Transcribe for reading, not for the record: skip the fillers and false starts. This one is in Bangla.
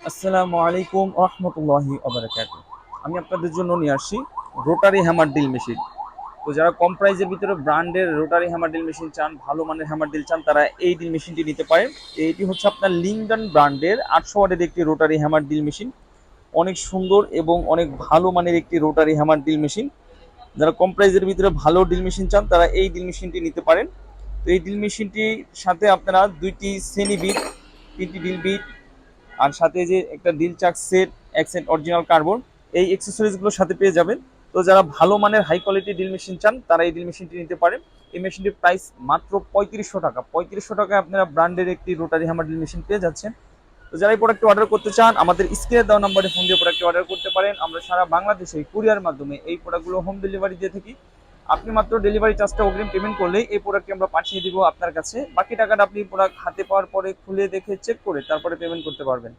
আসসালামু আলাইকুম রহমতুল্লাহি ওবারাকাতুহু। আমি আপনাদের জন্য নিয়ে আসছি রোটারি হ্যামার ড্রিল মেশিন। তো যারা কম প্রাইসের ভিতরে ব্র্যান্ডের রোটারি হ্যামার ড্রিল মেশিন চান, ভালো মানের হ্যামার ড্রিল চান, তারা এই ড্রিল মেশিনটি নিতে পারেন। এইটি হচ্ছে আপনার লিংডন ব্র্যান্ডের 800 ওয়াটের একটি রোটারি হ্যামার ড্রিল মেশিন। অনেক সুন্দর এবং অনেক ভালো মানের একটি রোটারি হ্যামার ড্রিল মেশিন। যারা কম প্রাইসের ভিতরে ভালো ড্রিল মেশিন চান, তারা এই ড্রিল মেশিনটি নিতে পারেন। তো এই ড্রিল মেশিনটির সাথে আপনারা 2টি সেনি বিট, 3টি ড্রিল বিট, আর সাথে যে একটা ডিল চাক সেট, এক সেট অরিজিনাল কার্বন, এই অ্যাক্সেসরিজগুলোর সাথে পেয়ে যাবেন। তো যারা ভালো মানের হাই কোয়ালিটি ড্রিল মেশিন চান, তারা এই ড্রিল মেশিনটি নিতে পারেন। এই মেশিনটির প্রাইস মাত্র 3500 টাকা। 3500 টাকায় আপনারা ব্র্যান্ডের একটি রোটারি হ্যামার ড্রিল মেশিন পেয়ে যাচ্ছেন। তো যারা এই প্রোডাক্টটি অর্ডার করতে চান, আমাদের স্ক্রিনে দেওয়া নাম্বারে ফোন দিয়ে প্রোডাক্টটি অর্ডার করতে পারেন। আমরা সারা বাংলাদেশে কুরিয়ার মাধ্যমে এই প্রোডাক্টগুলো হোম ডেলিভারি দিয়ে থাকি। আপনি মাত্র ডেলিভারি চার্জটা অগ্রিম পেমেন্ট করলেই এই প্রোডাক্টটি আমরা পাঠিয়ে দিব আপনার কাছে। বাকি টাকাটা আপনি প্রোডাক্ট হাতে পাওয়ার পরে খুলে দেখে চেক করে তারপরে পেমেন্ট করতে পারবেন।